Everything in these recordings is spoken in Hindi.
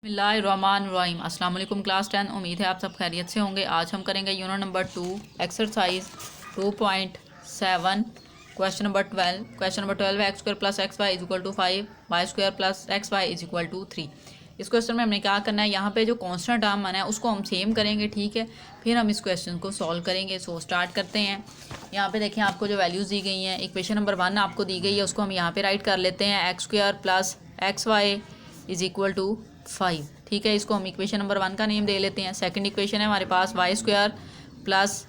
बिस्मिल्लाहिर्रहमानिर्रहीम। अस्सलाम वालेकुम क्लास 10। उम्मीद है आप सब खैरियत से होंगे। आज हम करेंगे unit number 2 exercise 2.7 question number 12। Question number 12 है X square plus X Y is equal to 5 Y square plus X Y is equal to 3। इस क्वेश्चन में हमने क्या करना है, यहाँ पे जो कांस्टेंट टर्म आना है उसको हम सेम करेंगे, ठीक है। फिर हम इस क्वेश्चन को सॉल्व करेंगे। सो स्टार्ट करते हैं। यहाँ पे देखें आपको जो वैल्यूज़ दी गई हैं, इक्वेशन नंबर 1 आपको दी गई है, उसको हम यहाँ पे राइट कर लेते हैं। X square plus X Y is equal to 5, ठीक है। इसको हम इक्वेशन नंबर 1 का नेम दे लेते हैं। सेकंड इक्वेशन है हमारे पास Y square plus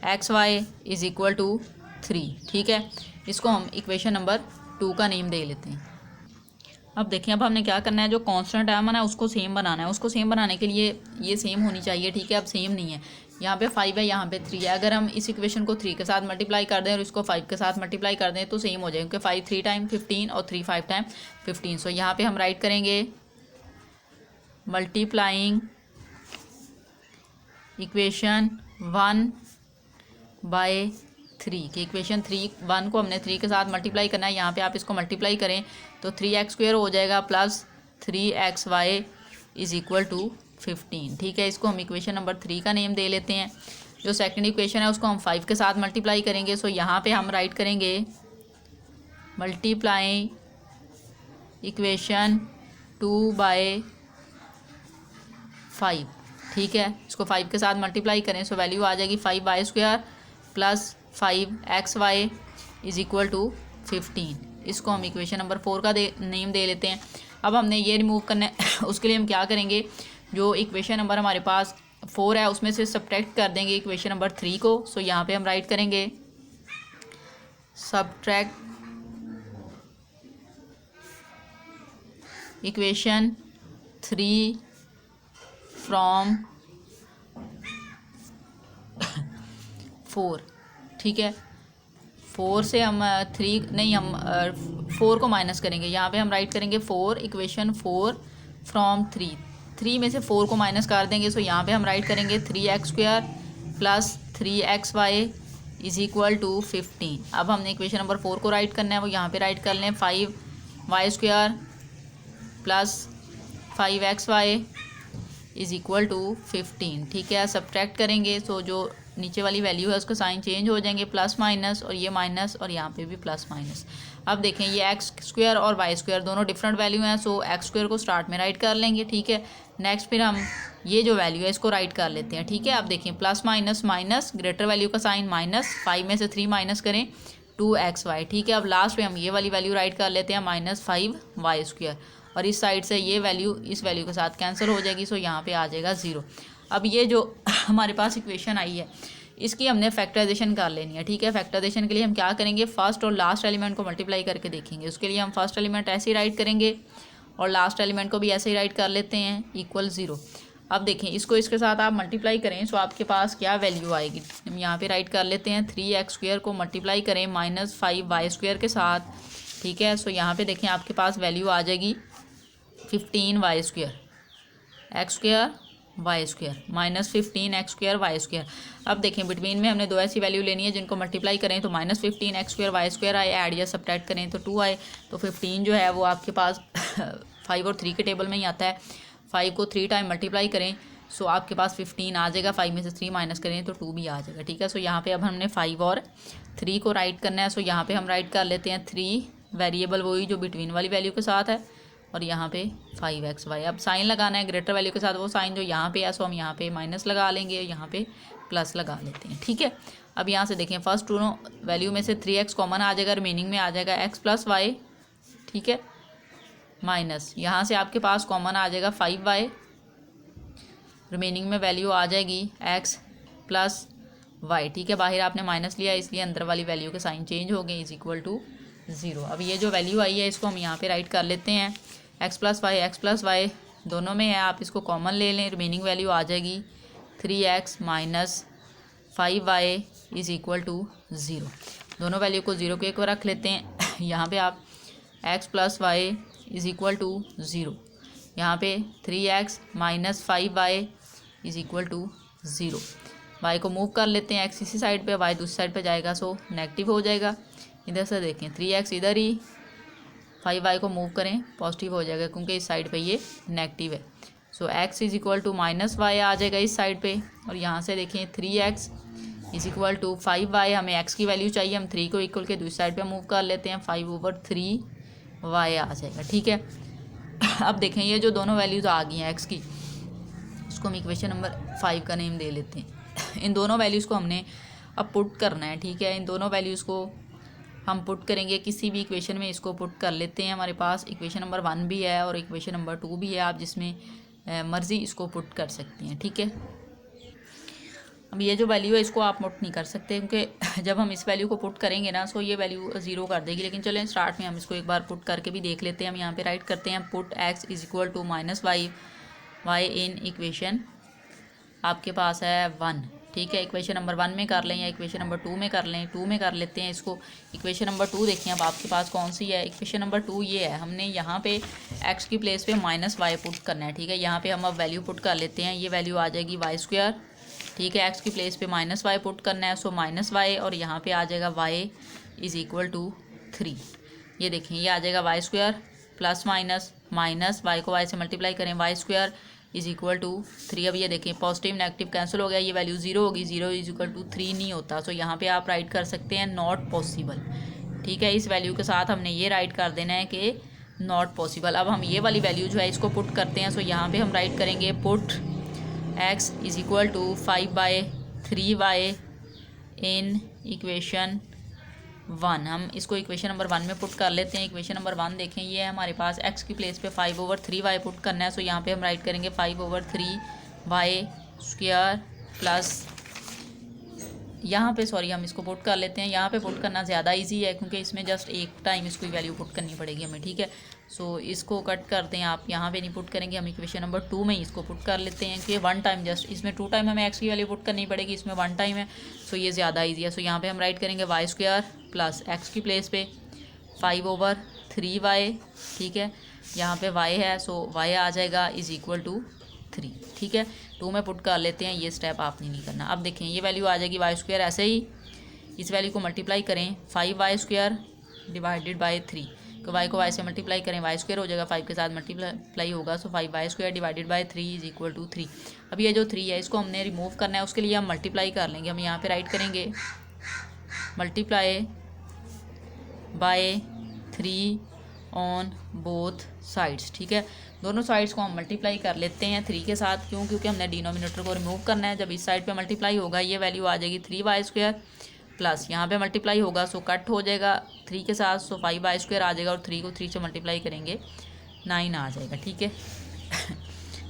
X Y is equal to 3, ठीक है। इसको हम इक्वेशन नंबर 2 का नेम दे लेते हैं। अब देखें, अब हमने क्या करना है, जो कांस्टेंट टर्म है ना उसको सेम बनाना है। उसको सेम बनाने के लिए ये सेम होनी चाहिए, ठीक है। अब सेम नहीं है, यहाँ पे 5 है, यहाँ पे 3 है। अगर हम इस इक्वेशन को 3 के साथ मल्टीप्लाई कर दें और इसको 5 के साथ मल्टीप्लाई कर दें तो सेम हो जाएगा, क्योंकि 5 3 टाइम 15 और 3 5 टाइम 15। सो यहाँ पे हम राइट करेंगे मल्टीप्लाइंग इक्वेशन 1 बाय 3 कि इक्वेशन 1 को हमने 3 के साथ मल्टीप्लाई करना है। यहाँ पे आप इसको मल्टीप्लाई करें तो 3x स्क्वायर हो जाएगा plus 3xy is equal to 15, ठीक है। इसको हम इक्वेशन नंबर 3 का नेम दे लेते हैं। जो सेकंड इक्वेशन है उसको हम 5 के साथ मल्टीप्लाई करेंगे। सो यहाँ पे हम राइट करेंगे मल्टीप्लाई इक्वेशन 2 बाय 5, ठीक है। इसको 5 के साथ मल्टीप्लाई करें सो वैल्यू आ जाएगी 5y square plus 5xy is equal to 15। इसको हम इक्वेशन नंबर 4 का नेम दे लेते हैं। अब हमने ये रिमूव करना है उसके लिए हम क्या करेंगे, जो इक्वेशन नंबर हमारे पास 4 है उसमें से सब्ट्रैक्ट कर देंगे इक्वेशन नंबर 3 को। सो यहाँ पे हम राइट करेंगे सब्ट्रैक्ट इक्वेशन 3 फ्रॉम 4, ठीक है। 4 से हम 3 नहीं, हम 4 को माइनस करेंगे। यहाँ पे हम राइट करेंगे 4 इक्वेशन 4 फ्रॉम 3 में से 4 को माइनस कर देंगे। सो यहाँ पे हम राइट करेंगे 3x square plus 3xy is equal to 15। अब हमने इक्वेशन नंबर 4 को राइट करना है, वो यहाँ पे राइट कर लें 5y square plus 5xy is equal to 15, ठीक है। सब्ट्रैक्ट करेंगे सो जो नीचे वाली वैल्यू है उसका साइन चेंज हो जाएंगे, प्लस माइनस, और ये माइनस और यहाँ पे भी प्लस माइनस। अब देखें ये एक्स स्क्वायर और वाई स्क्वायर दोनों डिफरेंट वैल्यू हैं। सो एक्स स्क्वायर को स्टार्ट में राइट कर लेंगे, ठीक है। नेक्स्ट फिर हम ये जो वैल्यू है इसको राइट कर लेते हैं, ठीक है। अब देखें plus minus minus, greater value का साइन माइनस, 5 में से 3 माइनस करें 2xy, ठीक है। अब लास्ट में हम ये वाली वैल्यू राइट कर लेते हैं -5y स्क्वायर, और इस साइड से ये वैल्यू इस वैल्यू के साथ कैंसिल हो जाएगी। सो यहाँ पे आ जाएगा 0। अब ये जो हमारे पास इक्वेशन आई है इसकी हमने फैक्टराइजेशन कर लेनी है, ठीक है। फैक्टराइजेशन के लिए हम क्या करेंगे, फर्स्ट और लास्ट एलिमेंट को मल्टीप्लाई करके देखेंगे। उसके लिए हम फर्स्ट एलिमेंट ऐसे ही राइट करेंगे और लास्ट एलिमेंट को भी ऐसे ही राइट कर लेते हैं इक्वल 0। अब देखें इसको इसके साथ आप मल्टीप्लाई करें सो आपके पास क्या वैल्यू आएगी, हम यहाँ पे राइट कर लेते हैं 3x स्क्वायर को मल्टीप्लाई करें -5y स्क्वायर के साथ, ठीक है। सो यहाँ पे देखें आपके पास वैल्यू आ जाएगी 15y square x square y square -15x square y square. अब देखें बिटवीन में हमने दो ऐसी वैल्यू लेनी है जिनको मल्टीप्लाई करें तो -15x स्क्वायर वाई स्क्वायर आए, ऐड या सब्ट्रैक्ट करें तो 2 आए। तो 15 जो है वो आपके पास 5 और 3 के टेबल में ही आता है। 5 को 3 टाइम मल्टीप्लाई करें सो आपके पास 15 आ जाएगा, 5 में से 3 माइनस करें तो 2 भी आ जाएगा, ठीक है। सो यहाँ पे अब हमने 5 और 3 को राइट करना है। सो यहाँ पे हम राइट कर लेते हैं 3 वेरिएबल वही जो बिटवीन वाली वैल्यू के साथ है, और यहाँ पे 5xy। अब साइन लगाना है ग्रेटर वैल्यू के साथ, वो साइन जो यहाँ पे है सो हम यहाँ पे माइनस लगा लेंगे, यहाँ पे प्लस लगा लेते हैं, ठीक है। अब यहाँ से देखें फर्स्ट दोनों वैल्यू में से 3x कॉमन आ जाएगा, रिमेनिंग में आ जाएगा x प्लस वाई, ठीक है, माइनस यहाँ से आपके पास कॉमन आ जाएगा 5y, रिमेनिंग में वैल्यू आ जाएगी x प्लस वाई, ठीक है। बाहर आपने माइनस लिया इसलिए अंदर वाली वैल्यू के साइन चेंज हो गए इज इक्वल टू 0। अब ये जो वैल्यू आई है इसको हम यहाँ पे राइट कर लेते हैं x प्लस वाई दोनों में है, आप इसको कॉमन ले लें, रिमेनिंग वैल्यू आ जाएगी 3x minus 5y is equal to 0। दोनों वैल्यू को 0 के एक रख लेते हैं। यहाँ पे आप x plus y is equal to 0, यहाँ पे 3x minus 5y is equal to 0। y को मूव कर लेते हैं, x इसी साइड पे, y दूसरी साइड पे जाएगा सो नेगेटिव हो जाएगा। इधर से देखें 3x इधर ही, 5y को मूव करें पॉजिटिव हो जाएगा क्योंकि इस साइड पे ये नेगेटिव है। So x is equal to minus Y आ जाएगा इस साइड पे, और यहाँ से देखें 3x is equal to 5y, हमें x की वैल्यू चाहिए, हम 3 को इक्वल के दूसरी साइड पे मूव कर लेते हैं, 5/3y आ जाएगा। ठीक है, अब देखें ये जो दोनों वैल्यूज़ आ गई हैं x की, इसको हम इक्वेशन नंबर 5 का नेम दे लेते हैं। इन दोनों वैल्यूज़ को हमने अब पुट करना है। ठीक है, इन दोनों वैल्यूज़ को हम पुट करेंगे किसी भी इक्वेशन में, इसको पुट कर लेते हैं। हमारे पास इक्वेशन नंबर 1 भी है और इक्वेशन नंबर 2 भी है, आप जिसमें मर्ज़ी इसको पुट कर सकती हैं। ठीक है, अब ये जो वैल्यू है इसको आप पुट नहीं कर सकते, क्योंकि जब हम इस वैल्यू को पुट करेंगे ना, सो ये वैल्यू 0 कर देगी। लेकिन चलें स्टार्ट में हम इसको एक बार पुट करके भी देख लेते हैं। हम यहाँ पे राइट करते हैं put x is equal to -y in equation, आपके पास है 1। ठीक है, इक्वेशन नंबर 1 में कर लें या इक्वेशन नंबर 2 में कर लें, 2 में कर लेते हैं इसको। इक्वेशन नंबर 2 देखें अब आपके पास कौन सी है। इक्वेशन नंबर 2 ये है, हमने यहाँ पे x की प्लेस पे -y पुट करना है। ठीक है, यहाँ पे हम अब वैल्यू पुट कर लेते हैं, ये वैल्यू आ जाएगी y²। ठीक है, x की प्लेस पे -y पुट करना है, सो -y, और यहाँ पे आ जाएगा y इज़ इक्वल टू 3। ये देखें ये आ जाएगा y² प्लस माइनस y को y से मल्टीप्लाई करें, y² इज़ इक्वल टू 3। अब ये देखें पॉजिटिव नेगेटिव कैंसिल हो गया, ये वैल्यू 0 होगी, 0 इज इक्वल टू 3 नहीं होता, सो यहाँ पे आप राइट कर सकते हैं नॉट पॉसिबल। ठीक है, इस वैल्यू के साथ हमने ये राइट कर देना है कि नॉट पॉसिबल। अब हम ये वाली वैल्यू जो है इसको पुट करते हैं, सो यहाँ पे हम राइट करेंगे put x is equal to 5/3y in equation 1। हम इसको इक्वेशन नंबर 1 में पुट कर लेते हैं। इक्वेशन नंबर 1 देखें ये है हमारे पास, x की प्लेस पे 5/3y पुट करना है, सो यहाँ पे हम राइट करेंगे 5/3y² प्लस, यहाँ पे सॉरी हम इसको पुट कर लेते हैं। यहाँ पे पुट करना ज़्यादा इजी है, क्योंकि इसमें जस्ट एक टाइम इसको वैल्यू पुट करनी पड़ेगी हमें। ठीक है, सो इसको कट करते हैं, आप यहाँ पे नहीं पुट करेंगे, हम इक्वेशन नंबर 2 में ही इसको पुट कर लेते हैं कि 1 टाइम, जस्ट इसमें 2 टाइम हमें x की वैल्यू पुट करनी पड़ेगी, इसमें 1 टाइम है, सो ये ज़्यादा ईजी है। सो यहाँ पे हम राइट करेंगे y² प्लस x की प्लेस पे 5/3y। ठीक है, यहाँ पे y है, सो y आ जाएगा इज़ इक्वल टू 3। ठीक है, 2 में पुट कर लेते हैं, ये स्टेप आपने नहीं करना। अब देखें ये वैल्यू आ जाएगी y², ऐसे ही इस वैल्यू को मल्टीप्लाई करें 5y² डिवाइडेड बाई 3, तो y को y से मल्टीप्लाई करें, y² हो जाएगा, 5 के साथ मल्टीप्लाई होगा, so 5y² divided by 3 is equal to 3। अब ये जो 3 है इसको हमने रिमूव करना है, उसके लिए हम मल्टीप्लाई कर लेंगे। हम यहाँ पे राइट करेंगे multiply by 3 on both sides. ठीक है, दोनों साइड्स को हम मल्टीप्लाई कर लेते हैं 3 के साथ, क्यों, क्योंकि हमने डिनोमिनेटर को रिमूव करना है। जब इस साइड पे मल्टीप्लाई होगा ये वैल्यू आ जाएगी 3y² प्लस यहाँ पे मल्टीप्लाई होगा, सो कट हो जाएगा 3 के साथ, सो 5y² आ जाएगा, और 3 को 3 से मल्टीप्लाई करेंगे 9 आ जाएगा। ठीक है,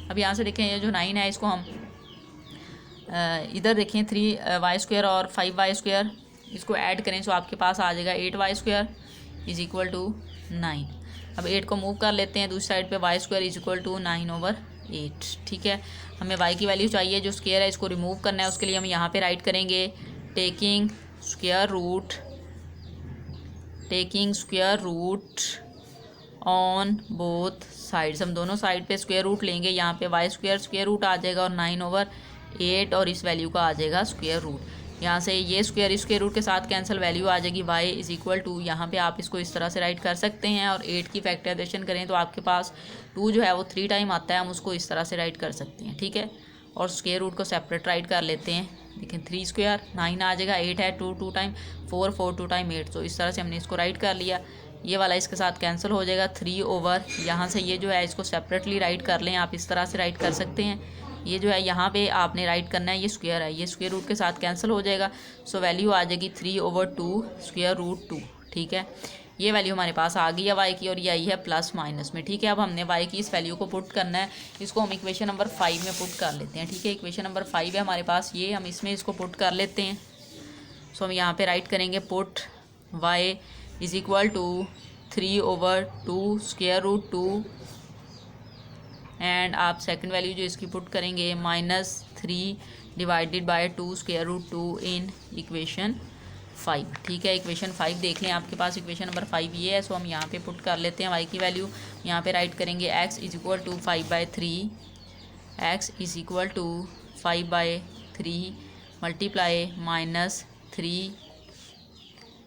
अब यहाँ से देखें ये जो 9 है इसको हम इधर देखें 3y² और 5y² इसको ऐड करें, सो आपके पास आ जाएगा 8y² इज़ इक्वल टू 9। अब 8 को मूव कर लेते हैं दूसरी साइड पे, y² इज इक्वल टू 9/8। ठीक है, हमें y की वैल्यू चाहिए, जो स्क्वायर है इसको रिमूव करना है, उसके लिए हम यहाँ पे राइट करेंगे taking square root on both sides. हम दोनों साइड पे स्क्वायर रूट लेंगे, यहाँ पे y² स्क्वायर रूट आ जाएगा और 9/8, और इस वैल्यू का आ जाएगा स्क्वायर रूट। यहाँ से ये स्क्वायर स्क्वायर रूट के साथ कैंसिल, वैल्यू आ जाएगी y इज़ इक्वल टू, यहाँ पे आप इसको इस तरह से राइट कर सकते हैं, और 8 की फैक्टराइजेशन करें तो आपके पास 2 जो है वो 3 टाइम आता है, हम उसको इस तरह से राइट कर सकते हैं। ठीक है, और स्क्वायर रूट को सेपरेट राइट कर लेते हैं। देखें 3² 9 आ जाएगा, 8 है 2 टाइम 4 2 टाइम 8, तो इस तरह से हमने इसको राइट कर लिया। ये वाला इसके साथ कैंसिल हो जाएगा 3 यहाँ से ये जो है इसको सेपरेटली राइट कर लें, आप इस तरह से राइट कर सकते हैं। ये जो है यहाँ पे आपने राइट करना है, ये स्क्वायर है, ये स्क्वायर रूट के साथ कैंसिल हो जाएगा, सो वैल्यू आ जाएगी 3/2 स्क्वायर रूट 2। ठीक है, ये वैल्यू हमारे पास आ गई है y की, और ये आई है प्लस माइनस में। ठीक है, अब हमने y की इस वैल्यू को पुट करना है, इसको हम इक्वेशन नंबर 5 में पुट कर लेते हैं। ठीक है, इक्वेशन नंबर 5 है हमारे पास, ये हम इसमें इसको पुट कर लेते हैं। सो हम यहाँ पे राइट करेंगे put y is equal to 3/2 square root 2, and आप सेकंड वैल्यू जो इसकी पुट करेंगे -3 divided by 2 square root 2 in equation 5। ठीक है, इक्वेशन 5 देख लें, आपके पास इक्वेशन नंबर 5 ये है, सो हम यहाँ पे पुट कर लेते हैं y की वैल्यू। यहाँ पे राइट करेंगे x is equal to 5/3, x is equal to 5/3 multiply -3।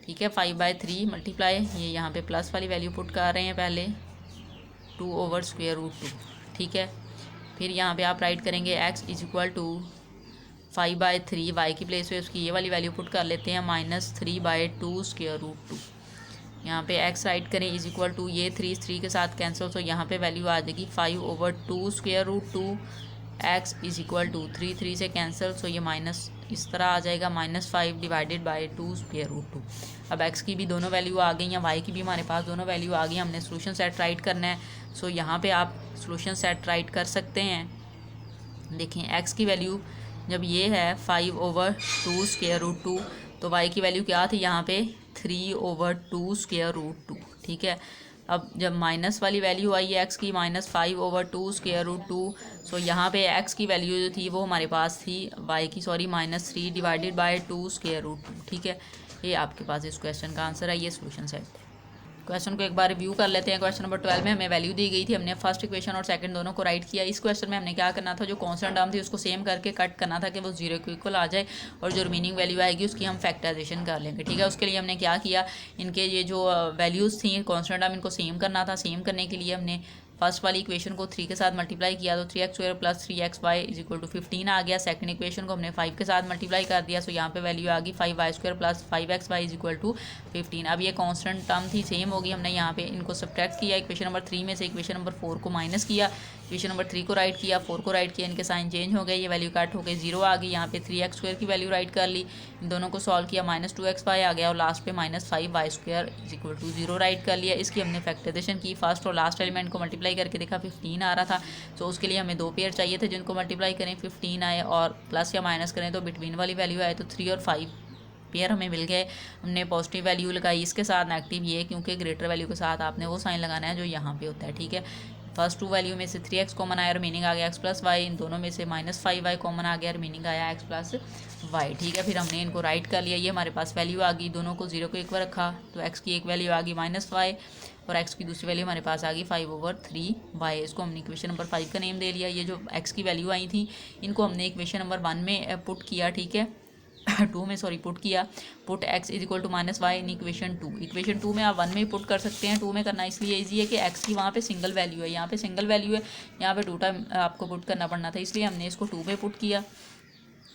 ठीक है, 5/3 मल्टीप्लाई, ये यहाँ पे प्लस वाली वैल्यू पुट कर रहे हैं पहले 2/√2। ठीक है, फिर यहाँ पे आप राइट करेंगे x is equal to 5/3, y की प्लेस पे उसकी ये वाली वैल्यू पुट कर लेते हैं -3/2 स्क्वायर रूट 2। यहाँ पे x राइट करें इज इक्वल टू ये 3 के साथ कैंसिल, तो यहाँ पे वैल्यू आ जाएगी 5/2 square root 2। x is equal to 3 से कैंसिल, सो ये माइनस इस तरह आ जाएगा -5/2 स्क्वायर रूट 2। अब x की भी दोनों वैल्यू आ गई हैं, y की भी हमारे पास दोनों वैल्यू आ गई, हमने सोल्यूशन सेट राइट करना है। सो यहाँ पे आप सोल्यूशन सेट राइट कर सकते हैं। देखें x की वैल्यू जब ये है 5/2 स्क्वायर रूट 2, तो y की वैल्यू क्या थी यहाँ पे 3/2 स्क्वायर रूट 2। ठीक है, अब जब माइनस वाली वैल्यू आई है x की -5/2 स्क्वायर रूट 2, सो यहाँ पे x की वैल्यू जो थी वो हमारे पास थी y की -3/2 स्क्वायर रूट 2। ठीक है, ये आपके पास इस क्वेश्चन का आंसर है, ये सोल्यूशन सेट। क्वेश्चन को एक बार रिव्यू कर लेते हैं। क्वेश्चन नंबर 12 में हमें वैल्यू दी गई थी, हमने फर्स्ट इक्वेशन और सेकंड दोनों को राइट किया। इस क्वेश्चन में हमने क्या करना था, जो कांस्टेंट टर्म थी उसको सेम करके कट करना था कि वो 0 के इक्वल आ जाए, और जो रिमेनिंग वैल्यू आएगी उसकी हम फैक्टराइजेशन कर लेंगे। ठीक है, उसके लिए हमने क्या किया, इनके ये जो वैल्यूज़ थी कांस्टेंट टर्म इनको सेम करना था। सेम करने के लिए हमने फर्स्ट वाली इक्वेशन को 3 के साथ मल्टीप्लाई किया, तो 3x² + 3xy is equal to 15 आ गया। सेकंड इक्वेशन को हमने 5 के साथ मल्टीप्लाई कर दिया, सो यहाँ पे वैल्यू आ गई 5y² + 5xy is equal to 15। अब ये कांस्टेंट टर्म थी, सेम होगी। हमने यहाँ पे इनको सब्ट्रैक्ट किया, इक्वेशन नंबर 3 में से इक्वेशन नंबर 4 को माइनस किया, इक्वेशन नंबर 3 को राइट किया, 4 को राइट किया, इनके साइन चेंज हो गए, ये वैल्यू कट हो गई 0 आ गई। यहाँ पे 3x² की वैल्यू राइट कर ली, इन दोनों को सॉल्व किया, -2xy आ गया, और लास्ट पे -5y² is equal to 0 right कर लिया। इसकी हमने फैक्टराइजेशन की, फर्स्ट और लास्ट एलिमेंट को मल्टीप्लाई करके देखा 15 आ रहा था। सो उसके लिए हमें 2 पेयर चाहिए थे जिनको मल्टीप्लाई करें 15 आए, और प्लस या माइनस करें तो बिटवीन वाली वैल्यू आए, तो 3 और 5 पेयर हमें मिल गए। हमने पॉजिटिव वैल्यू लगाई इसके साथ, नेगेटिव ये, क्योंकि ग्रेटर वैल्यू के साथ आपने वो साइन लगाना है जो यहाँ पे होता है। ठीक है, फर्स्ट 2 वैल्यू में से 3x कॉमन आया, रिमेनिंग आ गया x + y, इन दोनों में से -5y कॉमन आ गया, रिमेनिंग आया x + y। ठीक है, फिर हमने इनको राइट कर लिया, ये हमारे पास वैल्यू आ गई, दोनों को 0 को इक्वल रखा, तो x की एक वैल्यू आ गई -5 और x की दूसरी वैल्यू हमारे पास आ गई 5/3y। इसको हमने इक्वेशन नंबर 5 का नेम दे लिया। ये जो x की वैल्यू आई थी इनको हमने इक्वेशन नंबर 1 में पुट किया। ठीक है, 2 में सॉरी पुट किया, put x is equal to -y in equation 2। Equation 2 में आप 1 में ही पुट कर सकते हैं, 2 में करना इसलिए ईजी है कि x की वहाँ पे सिंगल वैल्यू है, यहाँ पे सिंगल वैल्यू है, यहाँ पे 2 टाइम आपको पुट करना पड़ना था, इसलिए हमने इसको 2 पे पुट किया।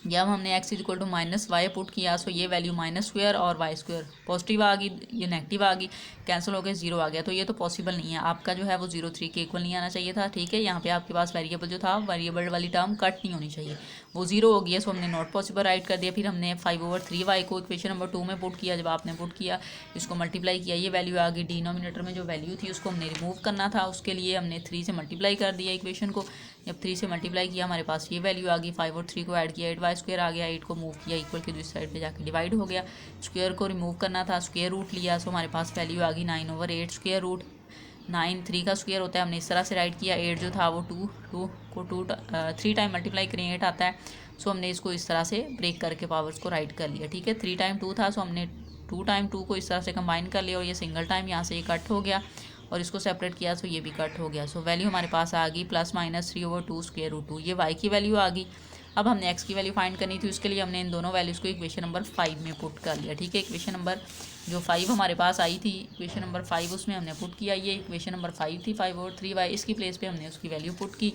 जब हमने x is equal to -y put किया, सो ये वैल्यू -2 और y² पॉजिटिव आ गई, ये नेगेटिव आ गई, कैंसिल होकर 0 आ गया, तो ये तो पॉसिबल नहीं है, आपका जो है वो 0 3 के इक्वल नहीं आना चाहिए था। ठीक है, यहाँ पे आपके पास वेरिएबल जो था, वेरिएबल वाली टर्म कट नहीं होनी चाहिए, वो 0 हो गया, सो हमने नॉट पॉसिबल राइट कर दिया। फिर हमने 5/3y को इक्वेशन नंबर 2 में पुट किया, जब आपने पुट किया इसको मल्टीप्लाई किया, ये वैल्यू आ गई। डिनोमिनेटर में जो वैल्यू थी उसको हमने रिमूव करना था, उसके लिए हमने 3 से मल्टीप्लाई कर दिया इक्वेशन को। जब 3 से मल्टीप्लाई किया हमारे पास ये वैल्यू आ गई, 5 और 3 को ऐड किया 8y² आ गया, 8 को मूव किया इक्वल के दूसरी साइड पे जाके डिवाइड हो गया। स्क्वायर को रिमूव करना था, स्क्वायर रूट लिया, सो हमारे पास वैल्यू आ गई 9/8 स्क्वायर रूट। 9 3 का स्क्वायर होता है, हमने इस तरह से राइट किया। 8 जो था वो 3 टाइम मल्टीप्लाई करें 8 आता है, सो हमने इसको इस तरह से ब्रेक करके पावर्स को राइट कर लिया। ठीक है, 3 टाइम 2 था, सो हमने 2 टाइम 2 को इस तरह से कंबाइन कर लिया, और ये सिंगल टाइम यहाँ से ये कट हो गया और इसको सेपरेट किया, सो ये भी कट हो गया। सो वैल्यू हमारे पास आ गई +-3/2 स्क्वायर रूट 2, ये y की वैल्यू आ गई। अब हमने x की वैल्यू फाइंड करनी थी, उसके लिए हमने इन दोनों वैल्यूज़ को इक्वेशन नंबर 5 में पुट कर लिया। ठीक है, इक्वेशन नंबर जो 5 हमारे पास आई थी, इक्वेशन नंबर 5 उसमें हमने पुट किया, ये इक्वेशन नंबर 5 थी 5/3y, इसकी प्लेस पे हमने उसकी वैल्यू पुट की।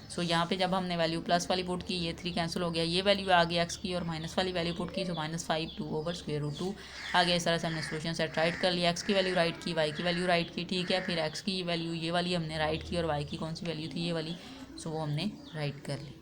सो यहाँ पे जब हमने वैल्यू प्लस वाली पुट की, ये 3 कैंसिल हो गया, ये वैल्यू आ गई x की, और माइनस वाली वैल्यू पुट की, तो -5 2/√2 आ गया। इस तरह से हमने सोल्यूशन सेट राइट कर लिया, x की वैल्यू राइट की, y की वैल्यू राइट की। ठीक है, फिर x की वैल्यू ये वाली हमने राइट की, और y की कौन सी वैल्यू थी ये वाली, सो वो हमने राइट कर ली।